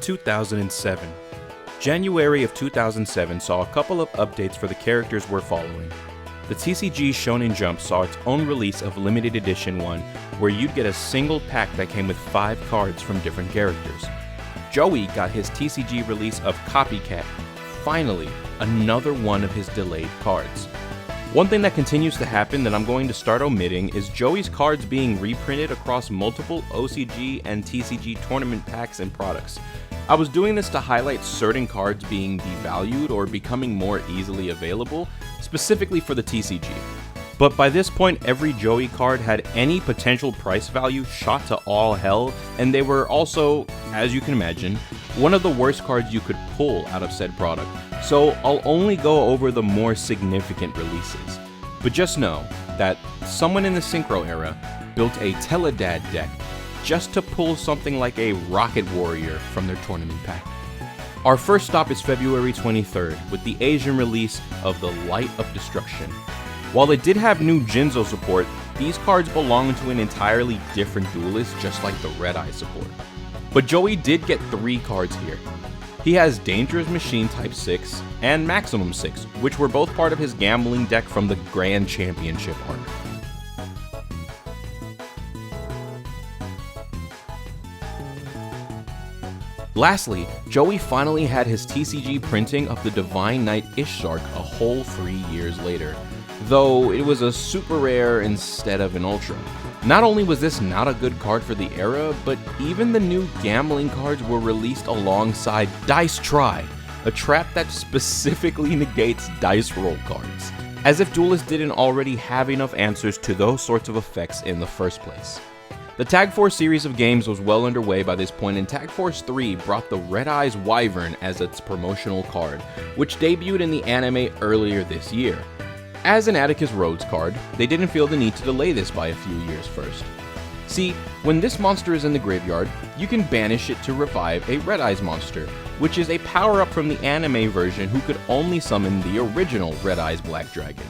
2007. January of 2007 saw a couple of updates for the characters we're following. The TCG Shonen Jump saw its own release of limited edition one, where you'd get a single pack that came with 5 cards from different characters. Joey got his TCG release of Copycat, finally, another one of his delayed cards. One thing that continues to happen that I'm going to start omitting is Joey's cards being reprinted across multiple OCG and TCG tournament packs and products. I was doing this to highlight certain cards being devalued or becoming more easily available, specifically for the TCG. But by this point, every Joey card had any potential price value shot to all hell, and they were also, as you can imagine, one of the worst cards you could pull out of said product. So I'll only go over the more significant releases. But just know that someone in the Synchro era built a Teledad deck just to pull something like a Rocket Warrior from their tournament pack. Our first stop is February 23rd with the Asian release of the Light of Destruction. While it did have new Jinzo support, these cards belong to an entirely different duelist, just like the Red Eye support. But Joey did get 3 cards here. He has Dangerous Machine Type 6 and Maximum 6, which were both part of his gambling deck from the Grand Championship arc. Lastly, Joey finally had his TCG printing of the Divine Knight Ishsark a whole 3 years later, though it was a super rare instead of an ultra. Not only was this not a good card for the era, but even the new gambling cards were released alongside Dice Try, a trap that specifically negates dice roll cards, as if duelists didn't already have enough answers to those sorts of effects in the first place. The Tag Force series of games was well underway by this point, and Tag Force 3 brought the Red Eyes Wyvern as its promotional card, which debuted in the anime earlier this year. As an Atticus Rhodes card, they didn't feel the need to delay this by a few years first. See, when this monster is in the graveyard, you can banish it to revive a Red Eyes monster, which is a power-up from the anime version who could only summon the original Red Eyes Black Dragon.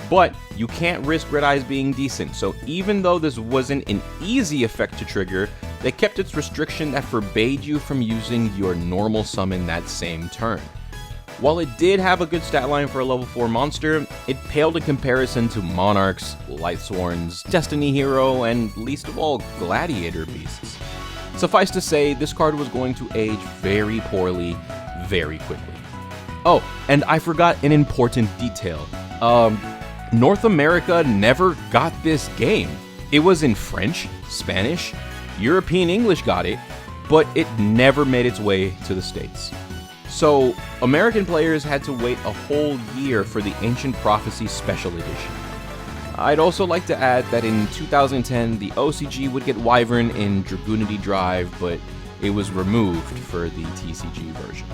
But you can't risk Red Eyes being decent, so even though this wasn't an easy effect to trigger, they kept its restriction that forbade you from using your normal summon that same turn. While it did have a good stat line for a level 4 monster, it paled in comparison to Monarchs, Lightsworns, Destiny Hero, and least of all, Gladiator Beasts. Suffice to say, this card was going to age very poorly, very quickly. Oh, and I forgot an important detail. North America never got this game. It was in French, Spanish, European English got it, but it never made its way to the States. So, American players had to wait a whole year for the Ancient Prophecy Special Edition. I'd also like to add that in 2010, the OCG would get Wyvern in Dragoonity Drive, but it was removed for the TCG version.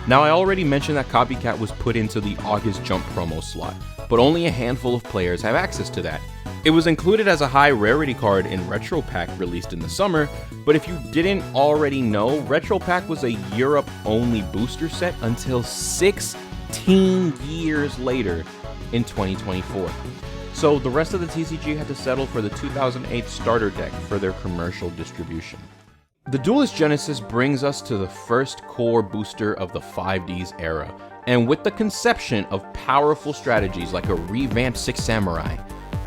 Now, I already mentioned that Copycat was put into the August Jump promo slot, but only a handful of players have access to that. It was included as a high rarity card in Retro Pack released in the summer, but if you didn't already know, Retro Pack was a Europe-only booster set until 16 years later in 2024. So the rest of the TCG had to settle for the 2008 starter deck for their commercial distribution. The Duelist Genesis brings us to the first core booster of the 5Ds era, and with the conception of powerful strategies like a revamped 6 Samurai,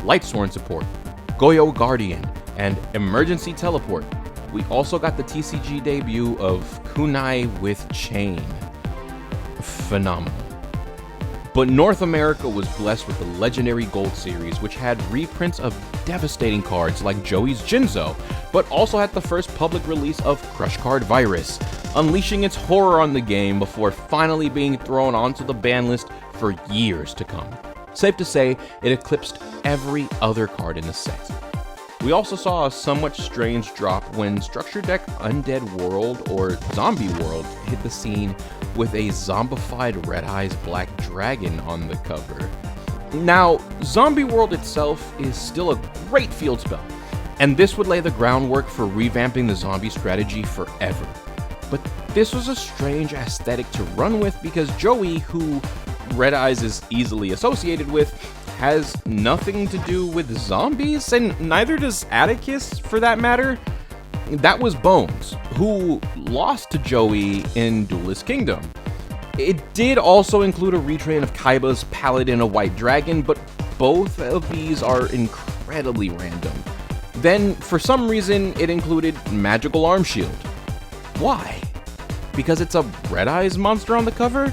Lightsworn support, Goyo Guardian, and Emergency Teleport, we also got the TCG debut of Kunai with Chain. Phenomenal. But North America was blessed with the legendary Gold series, which had reprints of devastating cards like Joey's Jinzo, but also had the first public release of Crush Card Virus, unleashing its horror on the game before finally being thrown onto the ban list for years to come. Safe to say, it eclipsed every other card in the set. We also saw a somewhat strange drop when Structure Deck Undead World or Zombie World hit the scene with a zombified Red Eyes Black Dragon on the cover. Now, Zombie World itself is still a great field spell, and this would lay the groundwork for revamping the zombie strategy forever. But this was a strange aesthetic to run with because Joey, who Red Eyes is easily associated with, has nothing to do with zombies, and neither does Atticus for that matter. That was Bones, who lost to Joey in Duelist Kingdom. It did also include a retrain of Kaiba's Paladin of White Dragon, but both of these are incredibly random. Then, for some reason, it included Magical Arm Shield. Why? Because it's a Red Eyes monster on the cover?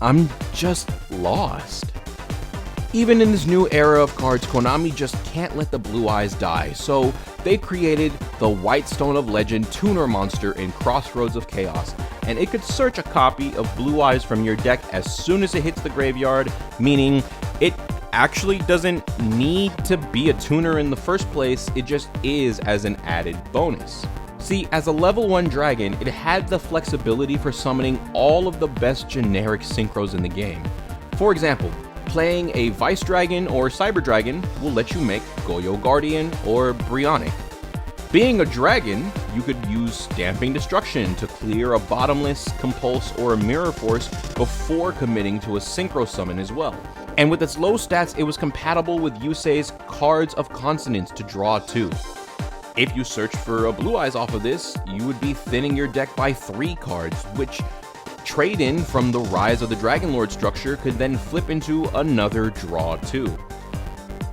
I'm just lost. Even in this new era of cards, Konami just can't let the Blue Eyes die, so they created the White Stone of Legend tuner monster in Crossroads of Chaos, and it could search a copy of Blue Eyes from your deck as soon as it hits the graveyard, meaning it actually doesn't need to be a tuner in the first place, it just is as an added bonus. See, as a level 1 dragon, it had the flexibility for summoning all of the best generic synchros in the game. For example, playing a Vice Dragon or Cyber Dragon will let you make Goyo Guardian or Brionic. Being a dragon, you could use Stamping Destruction to clear a Bottomless, Compulse, or a Mirror Force before committing to a Synchro Summon as well. And with its low stats, it was compatible with Yusei's Cards of Consonance to draw 2. If you search for a Blue Eyes off of this, you would be thinning your deck by 3 cards, which trade-in from the Rise of the Dragon Lord structure could then flip into another draw 2.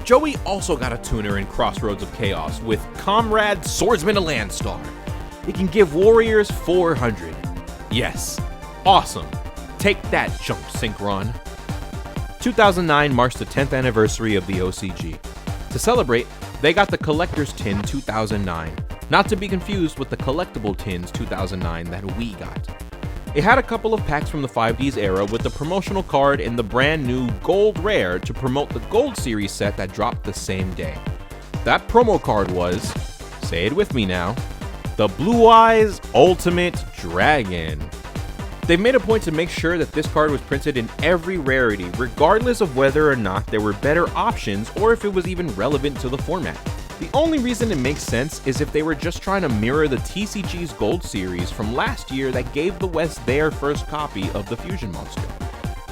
Joey also got a tuner in Crossroads of Chaos with Comrade Swordsman of Landstar. It can give warriors 400. Yes, awesome. Take that, Jump Synchron. 2009 marks the 10th anniversary of the OCG. To celebrate, they got the Collector's Tin 2009, not to be confused with the Collectible Tins 2009 that we got. It had a couple of packs from the 5Ds era with the promotional card in the brand new Gold Rare to promote the Gold Series set that dropped the same day. That promo card was, say it with me now, the Blue Eyes Ultimate Dragon. They made a point to make sure that this card was printed in every rarity, regardless of whether or not there were better options or if it was even relevant to the format. The only reason it makes sense is if they were just trying to mirror the TCG's Gold Series from last year that gave the West their first copy of the Fusion Monster.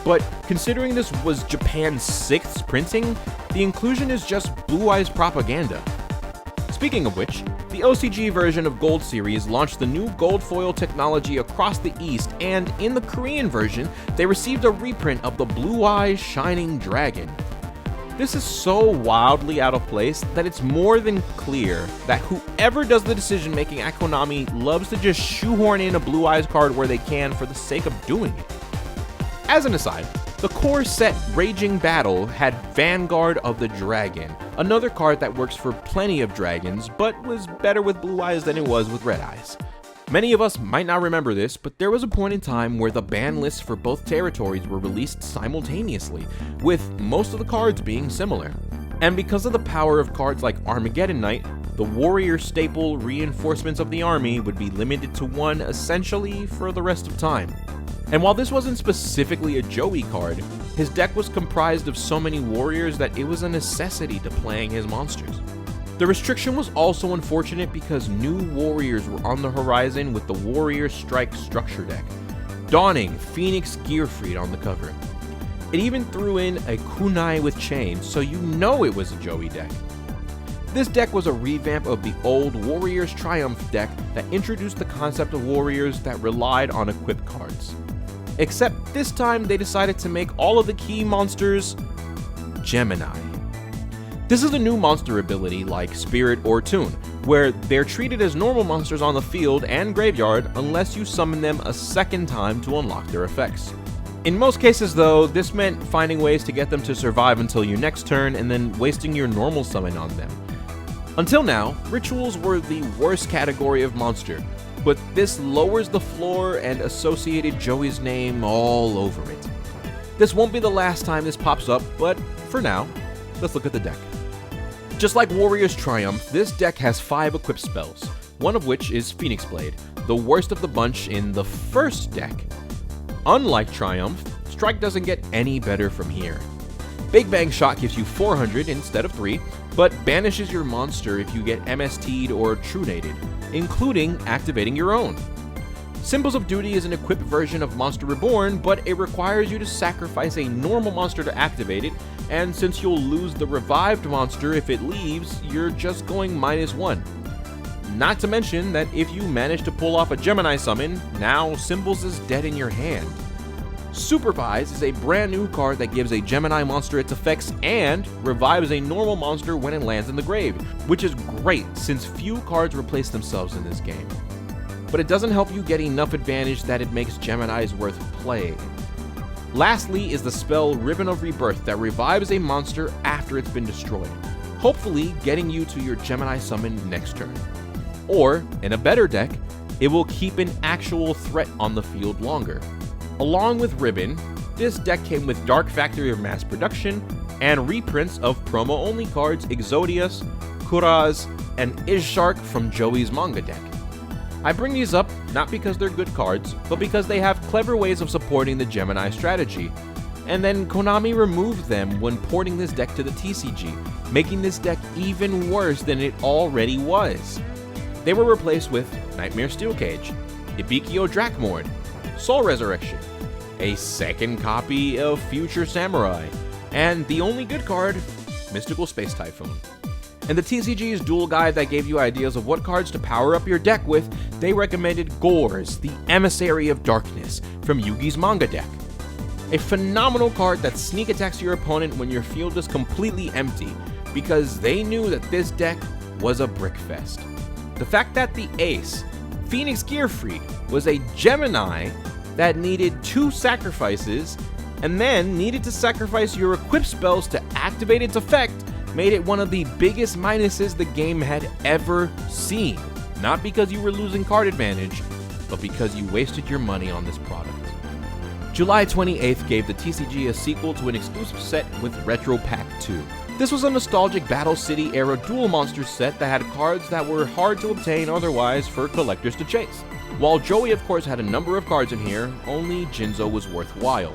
But considering this was Japan's 6th printing, the inclusion is just Blue Eyes propaganda. Speaking of which, the OCG version of Gold Series launched the new gold foil technology across the East, and in the Korean version, they received a reprint of the Blue Eyes Shining Dragon. This is so wildly out of place that it's more than clear that whoever does the decision making at Konami loves to just shoehorn in a Blue Eyes card where they can for the sake of doing it. As an aside, the core set Raging Battle had Vanguard of the Dragon, another card that works for plenty of dragons, but was better with Blue Eyes than it was with Red Eyes. Many of us might not remember this, but there was a point in time where the ban lists for both territories were released simultaneously, with most of the cards being similar. And because of the power of cards like Armageddon Knight, the warrior staple reinforcements of the army would be limited to 1 essentially for the rest of time. And while this wasn't specifically a Joey card, his deck was comprised of so many warriors that it was a necessity to playing his monsters. The restriction was also unfortunate because new warriors were on the horizon with the Warrior Strike structure deck, donning Phoenix Gearfried on the cover. It even threw in a kunai with chains, so you know it was a Joey deck. This deck was a revamp of the old Warriors Triumph deck that introduced the concept of warriors that relied on equipped cards. Except this time they decided to make all of the key monsters Gemini. This is a new monster ability like Spirit or Tune, where they're treated as normal monsters on the field and graveyard unless you summon them a second time to unlock their effects. In most cases though, this meant finding ways to get them to survive until your next turn and then wasting your normal summon on them. Until now, rituals were the worst category of monster, but this lowers the floor and associated Joey's name all over it. This won't be the last time this pops up, but for now, let's look at the deck. Just like Warrior's Triumph, this deck has 5 equipped spells, one of which is Phoenix Blade, the worst of the bunch in the first deck. Unlike Triumph, Strike doesn't get any better from here. Big Bang Shot gives you 400 instead of 3, but banishes your monster if you get MST'd or Trunated, including activating your own. Symbols of Duty is an equipped version of Monster Reborn, but it requires you to sacrifice a normal monster to activate it, and since you'll lose the revived monster if it leaves, you're just going -1. Not to mention that if you manage to pull off a Gemini summon, now Symbols is dead in your hand. Supervise is a brand new card that gives a Gemini monster its effects and revives a normal monster when it lands in the grave, which is great since few cards replace themselves in this game. But it doesn't help you get enough advantage that it makes Geminis worth playing. Lastly is the spell Ribbon of Rebirth that revives a monster after it's been destroyed, hopefully getting you to your Gemini summon next turn. Or, in a better deck, it will keep an actual threat on the field longer. Along with Ribbon, this deck came with Dark Factory of Mass Production and reprints of promo-only cards Exodius, Kuraz, and Izshark from Joey's manga deck. I bring these up not because they're good cards, but because they have clever ways of supporting the Gemini strategy. And then Konami removed them when porting this deck to the TCG, making this deck even worse than it already was. They were replaced with Nightmare Steel Cage, Ibikio Drakmord, Soul Resurrection, a second copy of Future Samurai, and the only good card, Mystical Space Typhoon. In the TCG's Duel guide that gave you ideas of what cards to power up your deck with, they recommended Gores, the Emissary of Darkness, from Yugi's manga deck. A phenomenal card that sneak attacks your opponent when your field is completely empty, because they knew that this deck was a brickfest. The fact that the ace, Phoenix Gearfried, was a Gemini that needed 2 sacrifices and then needed to sacrifice your equip spells to activate its effect made it one of the biggest minuses the game had ever seen. Not because you were losing card advantage, but because you wasted your money on this product. July 28th gave the TCG a sequel to an exclusive set with Retro Pack 2. This was a nostalgic Battle City era Duel Monsters set that had cards that were hard to obtain otherwise for collectors to chase. While Joey of course had a number of cards in here, only Jinzo was worthwhile.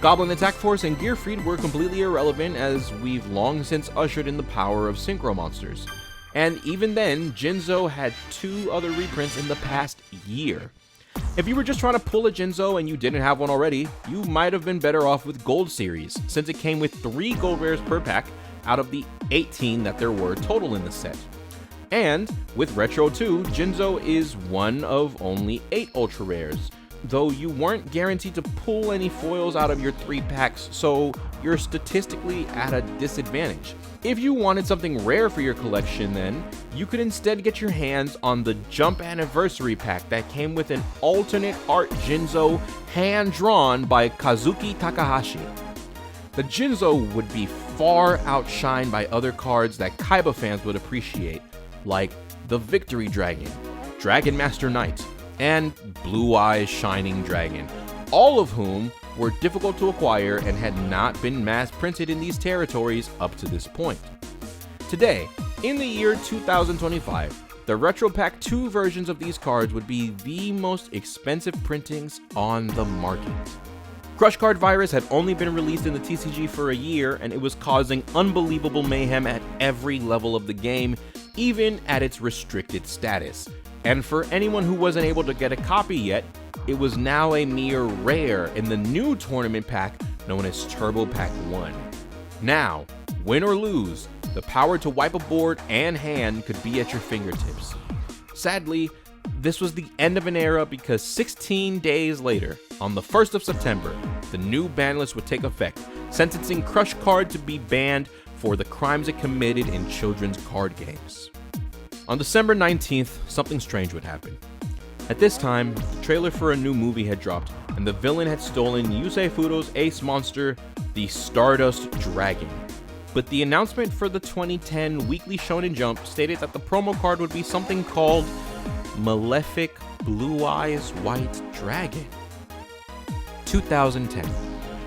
Goblin Attack Force and Gearfried were completely irrelevant as we've long since ushered in the power of Synchro Monsters. And even then, Jinzo had 2 other reprints in the past year. If you were just trying to pull a Jinzo and you didn't have one already, you might have been better off with Gold Series, since it came with 3 gold rares per pack out of the 18 that there were total in the set. And with Retro 2, Jinzo is one of only 8 ultra rares, though you weren't guaranteed to pull any foils out of your 3 packs, so you're statistically at a disadvantage. If you wanted something rare for your collection then, you could instead get your hands on the Jump Anniversary pack that came with an alternate art Jinzo hand-drawn by Kazuki Takahashi. The Jinzo would be far outshined by other cards that Kaiba fans would appreciate, like the Victory Dragon, Dragon Master Knight, and Blue Eyes Shining Dragon, all of whom were difficult to acquire and had not been mass printed in these territories up to this point. Today, in the year 2025, the Retro Pack 2 versions of these cards would be the most expensive printings on the market. Crush Card Virus had only been released in the TCG for a year, and it was causing unbelievable mayhem at every level of the game, even at its restricted status. And for anyone who wasn't able to get a copy yet, it was now a mere rare in the new tournament pack known as Turbo Pack 1. Now, win or lose, the power to wipe a board and hand could be at your fingertips. Sadly, this was the end of an era because 16 days later, on the 1st of September, the new ban list would take effect, sentencing Crush Card to be banned for the crimes it committed in children's card games. On December 19th, something strange would happen. At this time, the trailer for a new movie had dropped, and the villain had stolen Yusei Fudo's ace monster, the Stardust Dragon. But the announcement for the 2010 Weekly Shonen Jump stated that the promo card would be something called Malefic Blue Eyes White Dragon. 2010.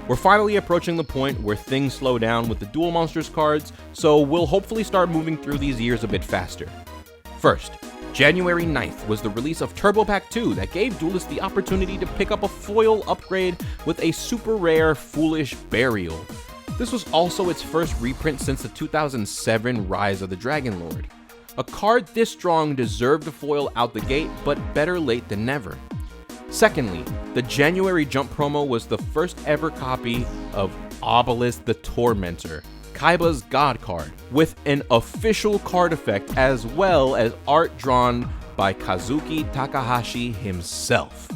We're finally approaching the point where things slow down with the Duel Monsters cards, so we'll hopefully start moving through these years a bit faster. First, January 9th was the release of Turbo Pack 2 that gave duelists the opportunity to pick up a foil upgrade with a super rare Foolish Burial. This was also its first reprint since the 2007 Rise of the Dragon Lord. A card this strong deserved a foil out the gate, but better late than never. Secondly, the January Jump promo was the first ever copy of Obelisk the Tormentor, Kaiba's God card, with an official card effect as well as art drawn by Kazuki Takahashi himself.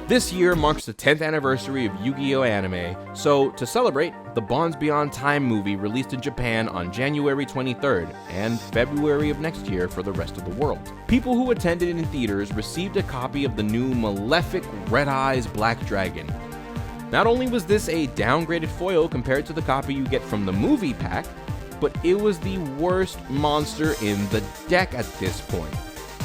This year marks the 10th anniversary of Yu-Gi-Oh! Anime, so to celebrate, the Bonds Beyond Time movie released in Japan on January 23rd and February of next year for the rest of the world. People who attended in theaters received a copy of the new Malefic Red Eyes Black Dragon. Not only was this a downgraded foil compared to the copy you get from the movie pack, but it was the worst monster in the deck at this point.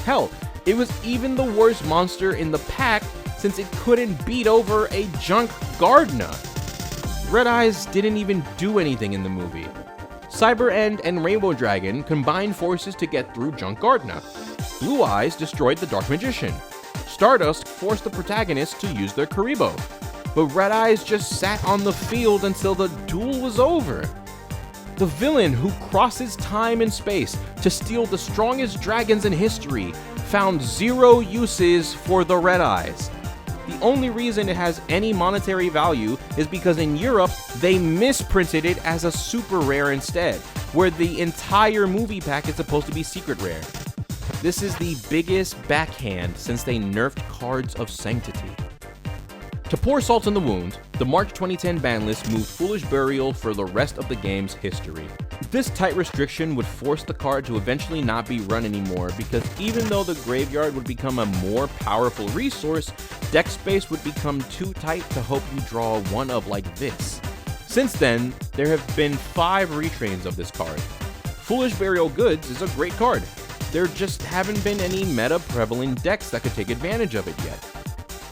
Hell, it was even the worst monster in the pack since it couldn't beat over a junk Gardna. Red Eyes didn't even do anything in the movie. Cyber End and Rainbow Dragon combined forces to get through junk Gardna. Blue Eyes destroyed the Dark Magician. Stardust forced the protagonists to use their Karibo. But Red Eyes just sat on the field until the duel was over. The villain who crosses time and space to steal the strongest dragons in history found zero uses for the Red Eyes. The only reason it has any monetary value is because in Europe, they misprinted it as a super rare instead, where the entire movie pack is supposed to be secret rare. This is the biggest backhand since they nerfed Cards of Sanctity. To pour salt in the wound, the March 2010 ban list moved Foolish Burial for the rest of the game's history. This tight restriction would force the card to eventually not be run anymore because even though the graveyard would become a more powerful resource, deck space would become too tight to hope you draw one of like this. Since then, there have been 5 retrains of this card. Foolish Burial Goods is a great card. There just haven't been any meta prevalent decks that could take advantage of it yet.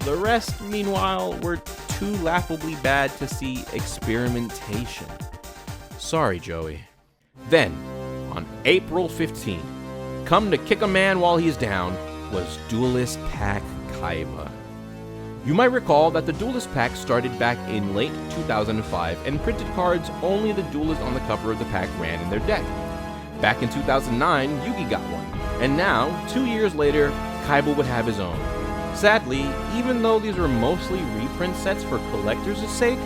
The rest, meanwhile, were too laughably bad to see experimentation. Sorry, Joey. Then, on April 15, come to kick a man while he's down, was Duelist Pack Kaiba. You might recall that the Duelist Pack started back in late 2005 and printed cards only the duelist on the cover of the pack ran in their deck. Back in 2009, Yugi got one, and now, 2 years later, Kaiba would have his own. Sadly, even though these are mostly reprint sets for collectors' sake,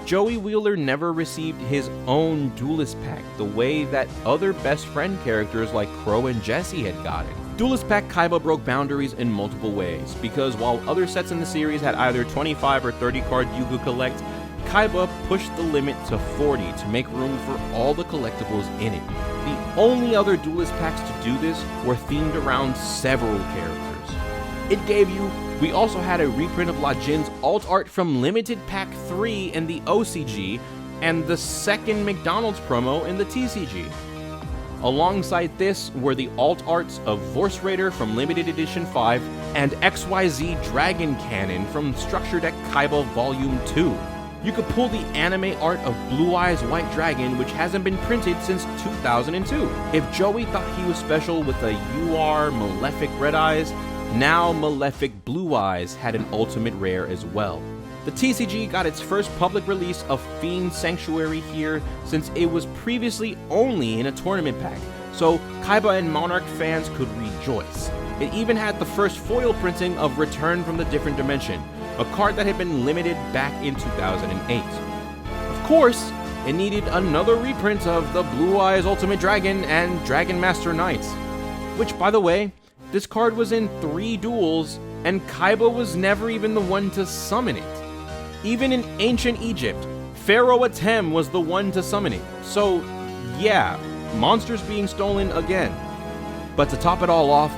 Joey Wheeler never received his own Duelist Pack the way that other best friend characters like Crow and Jesse had got it. Duelist Pack Kaiba broke boundaries in multiple ways, because while other sets in the series had either 25 or 30 cards you could collect, Kaiba pushed the limit to 40 to make room for all the collectibles in it. The only other Duelist Packs to do this were themed around several characters. It gave you We also had a reprint of La Jin's alt art from Limited Pack 3 in the OCG, and the second McDonald's promo in the TCG. Alongside this were the alt arts of Vorse Raider from Limited Edition 5 and XYZ Dragon Cannon from Structure Deck Kaiba Volume 2. You could pull the anime art of Blue Eyes White Dragon, which hasn't been printed since 2002. If Joey thought he was special with a UR Malefic Red Eyes, now Malefic Blue Eyes had an ultimate rare as well. The TCG got its first public release of Fiend Sanctuary here since it was previously only in a tournament pack, so Kaiba and Monarch fans could rejoice. It even had the first foil printing of Return from the Different Dimension, a card that had been limited back in 2008. Of course, it needed another reprint of the Blue Eyes Ultimate Dragon and Dragon Master Knights, which, by the way, this card was in 3 duels, and Kaiba was never even the one to summon it. Even in ancient Egypt, Pharaoh Atem was the one to summon it. So, yeah, monsters being stolen again. But to top it all off,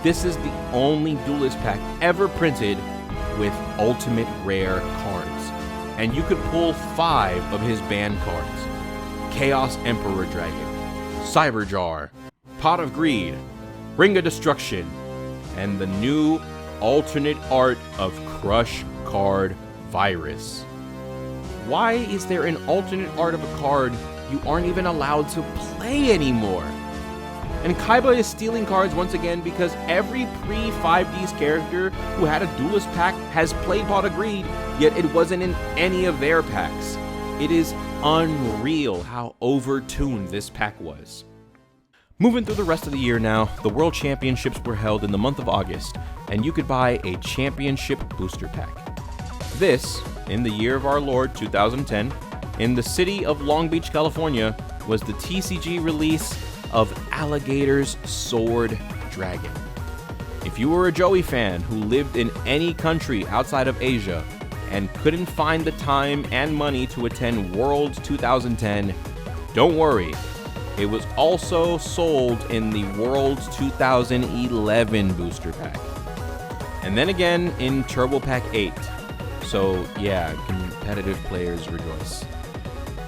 this is the only Duelist Pack ever printed with ultimate rare cards. And you could pull 5 of his banned cards. Chaos Emperor Dragon, Cyber Jar, Pot of Greed, Ring of Destruction, and the new alternate art of Crush Card Virus. Why is there an alternate art of a card you aren't even allowed to play anymore? And Kaiba is stealing cards once again because every pre-5Ds character who had a Duelist Pack has played Pot of Greed, yet it wasn't in any of their packs. It is unreal how overtuned this pack was. Moving through the rest of the year now, the World Championships were held in the month of August, and you could buy a Championship Booster Pack. This, in the year of our Lord 2010, in the city of Long Beach, California, was the TCG release of Alligator's Sword Dragon. If you were a Joey fan who lived in any country outside of Asia and couldn't find the time and money to attend Worlds 2010, don't worry. It was also sold in the Worlds 2011 booster pack. And then again in Turbo Pack 8. So yeah, competitive players rejoice.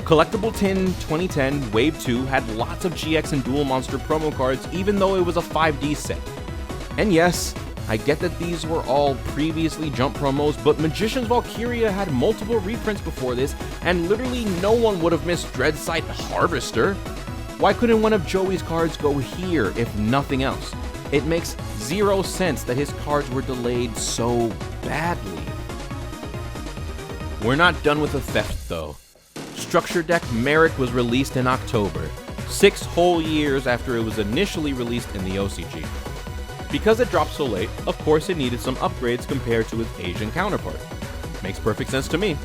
Collectible Tin 2010 Wave 2 had lots of GX and Duel Monster promo cards even though it was a 5D set. And yes, I get that these were all previously Jump promos, but Magician's Valkyria had multiple reprints before this, and literally no one would have missed Dreadsight Harvester. Why couldn't one of Joey's cards go here if nothing else? It makes zero sense that his cards were delayed so badly. We're not done with the theft though. Structure Deck Merrick was released in October, 6 whole years after it was initially released in the OCG. Because it dropped so late, of course it needed some upgrades compared to its Asian counterpart. Makes perfect sense to me.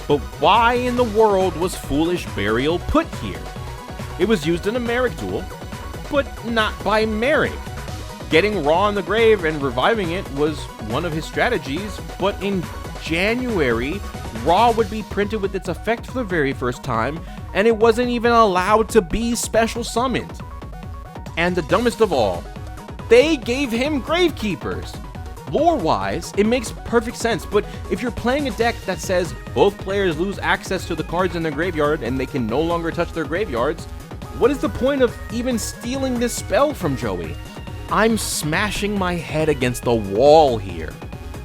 But why in the world was Foolish Burial put here? It was used in a Merrick duel, but not by Merrick. Getting Raw in the grave and reviving it was one of his strategies, but in January, Raw would be printed with its effect for the very first time, and it wasn't even allowed to be special summoned. And the dumbest of all, they gave him Gravekeepers. Lore-wise, it makes perfect sense, but if you're playing a deck that says both players lose access to the cards in their graveyard and they can no longer touch their graveyards, what is the point of even stealing this spell from Joey? I'm smashing my head against the wall here.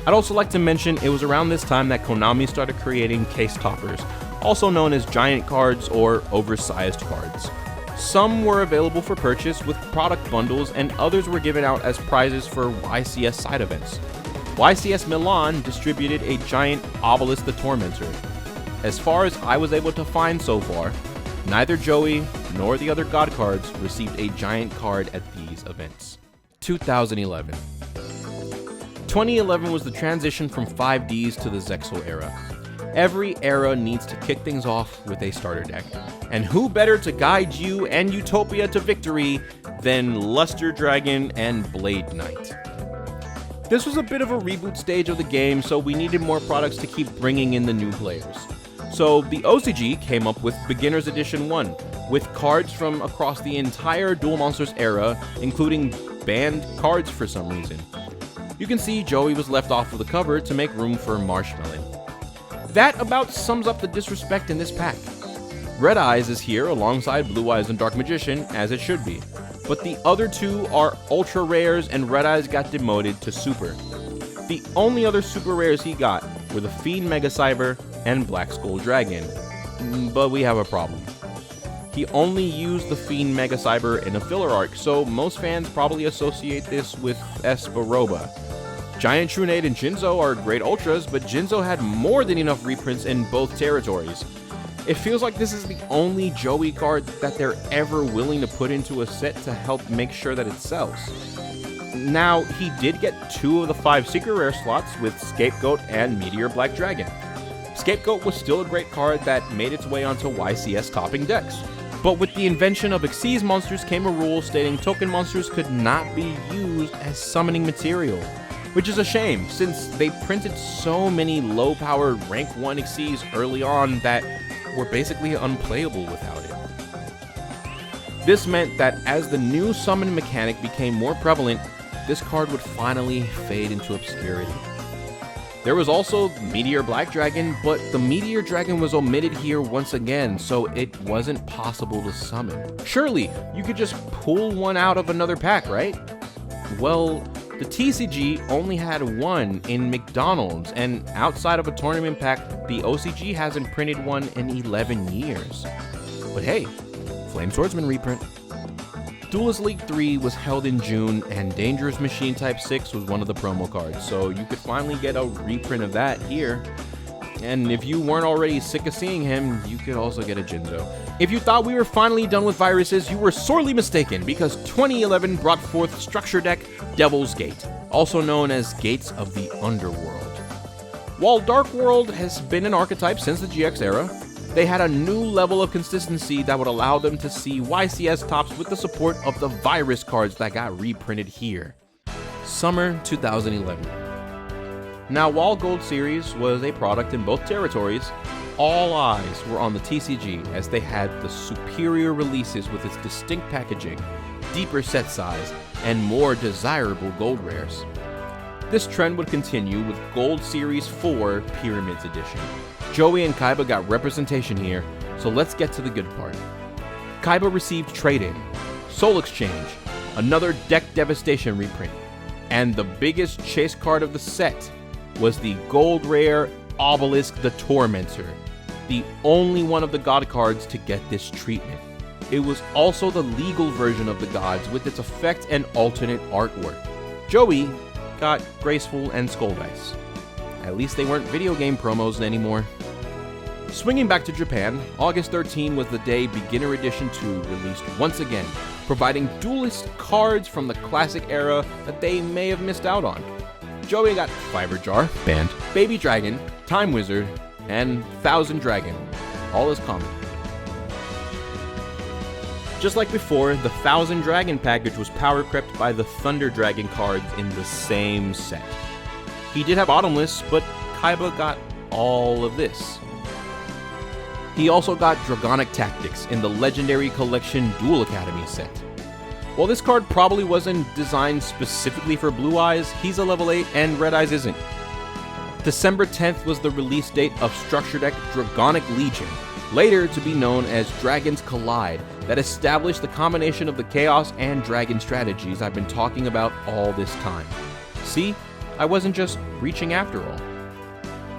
I'd also like to mention it was around this time that Konami started creating case toppers, also known as giant cards or oversized cards. Some were available for purchase with product bundles, and others were given out as prizes for YCS side events. YCS Milan distributed a giant Obelisk the Tormentor. As far as I was able to find so far, neither Joey nor the other God cards received a giant card at these events. 2011. 2011 was the transition from 5Ds to the Zexal era. Every era needs to kick things off with a starter deck. And who better to guide you and Utopia to victory than Luster Dragon and Blade Knight? This was a bit of a reboot stage of the game, so we needed more products to keep bringing in the new players. So the OCG came up with Beginner's Edition 1, with cards from across the entire Duel Monsters era, including banned cards for some reason. You can see Joey was left off of the cover to make room for Marshmallow. That about sums up the disrespect in this pack. Red Eyes is here alongside Blue Eyes and Dark Magician, as it should be. But the other two are ultra rares, and Red Eyes got demoted to super. The only other super rares he got were the Fiend Mega Cyber and Black Skull Dragon. But we have a problem. He only used the Fiend Mega Cyber in a filler arc, so most fans probably associate this with Esperoba. Giant Trunade and Jinzo are great ultras, but Jinzo had more than enough reprints in both territories. It feels like this is the only Joey card that they're ever willing to put into a set to help make sure that it sells. Now, he did get 2 of the 5 secret rare slots with Scapegoat and Meteor Black Dragon. Scapegoat was still a great card that made its way onto YCS topping decks. But with the invention of Xyz monsters came a rule stating token monsters could not be used as summoning material. Which is a shame, since they printed so many low-powered rank 1 Xyz early on that were basically unplayable without it. This meant that as the new summon mechanic became more prevalent, this card would finally fade into obscurity. There was also Meteor Black Dragon, but the Meteor Dragon was omitted here once again, so it wasn't possible to summon. Surely, you could just pull one out of another pack, right? Well, the TCG only had one in McDonald's, and outside of a tournament pack, the OCG hasn't printed one in 11 years. But hey, Flame Swordsman reprint. Duelist League 3 was held in June, and Dangerous Machine Type 6 was one of the promo cards, so you could finally get a reprint of that here. And if you weren't already sick of seeing him, you could also get a Jinzo. If you thought we were finally done with viruses, you were sorely mistaken, because 2011 brought forth Structure Deck Devil's Gate, also known as Gates of the Underworld. While Dark World has been an archetype since the GX era, they had a new level of consistency that would allow them to see YCS tops with the support of the virus cards that got reprinted here. Summer 2011. Now, while Gold Series was a product in both territories, all eyes were on the TCG as they had the superior releases with its distinct packaging, deeper set size, and more desirable gold rares. This trend would continue with Gold Series 4 Pyramids Edition. Joey and Kaiba got representation here, so let's get to the good part. Kaiba received Trade-In, Soul Exchange, another Deck Devastation reprint, and the biggest chase card of the set was the gold rare Obelisk the Tormentor, the only one of the god cards to get this treatment. It was also the legal version of the gods with its effect and alternate artwork. Joey got Graceful and Skull Dice. At least they weren't video game promos anymore. Swinging back to Japan, August 13 was the day Beginner Edition 2 released once again, providing duelist cards from the classic era that they may have missed out on. Joey got Fiber Jar, banned, Baby Dragon, Time Wizard, and Thousand Dragon, all as common. Just like before, the Thousand Dragon package was power crept by the Thunder Dragon cards in the same set. He did have Bottomless, but Kaiba got all of this. He also got Dragonic Tactics in the Legendary Collection Duel Academy set. While this card probably wasn't designed specifically for Blue Eyes, he's a level 8 and Red Eyes isn't. December 10th was the release date of Structure Deck Dragonic Legion, later to be known as Dragons Collide, that established the combination of the Chaos and Dragon strategies I've been talking about all this time. See, I wasn't just reaching after all.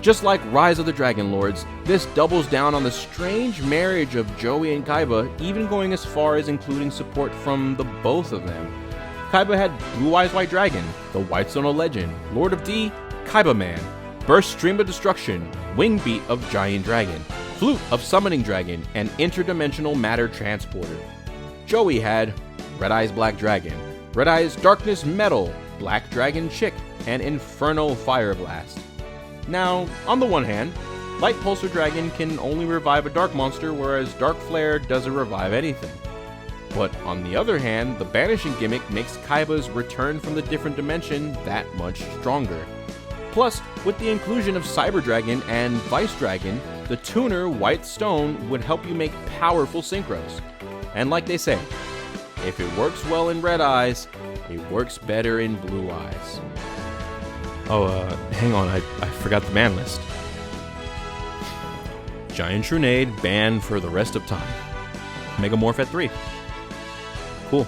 Just like Rise of the Dragon Lords, this doubles down on the strange marriage of Joey and Kaiba, even going as far as including support from the both of them. Kaiba had Blue Eyes White Dragon, the White Stone of Legend, Lord of D, Kaiba Man, Burst Stream of Destruction, Wing Beat of Giant Dragon, Flute of Summoning Dragon, and Interdimensional Matter Transporter. Joey had Red Eyes Black Dragon, Red Eyes Darkness Metal, Black Dragon Chick, and Inferno Fire Blast. Now, on the one hand, Light Pulsar Dragon can only revive a dark monster, whereas Dark Flare doesn't revive anything. But on the other hand, the Banishing gimmick makes Kaiba's return from the different dimension that much stronger. Plus, with the inclusion of Cyber Dragon and Vice Dragon, the tuner White Stone would help you make powerful synchros. And like they say, if it works well in Red Eyes, it works better in Blue Eyes. Oh, hang on, I forgot the ban list. Giant Trunade banned for the rest of time. Megamorph at 3. Cool.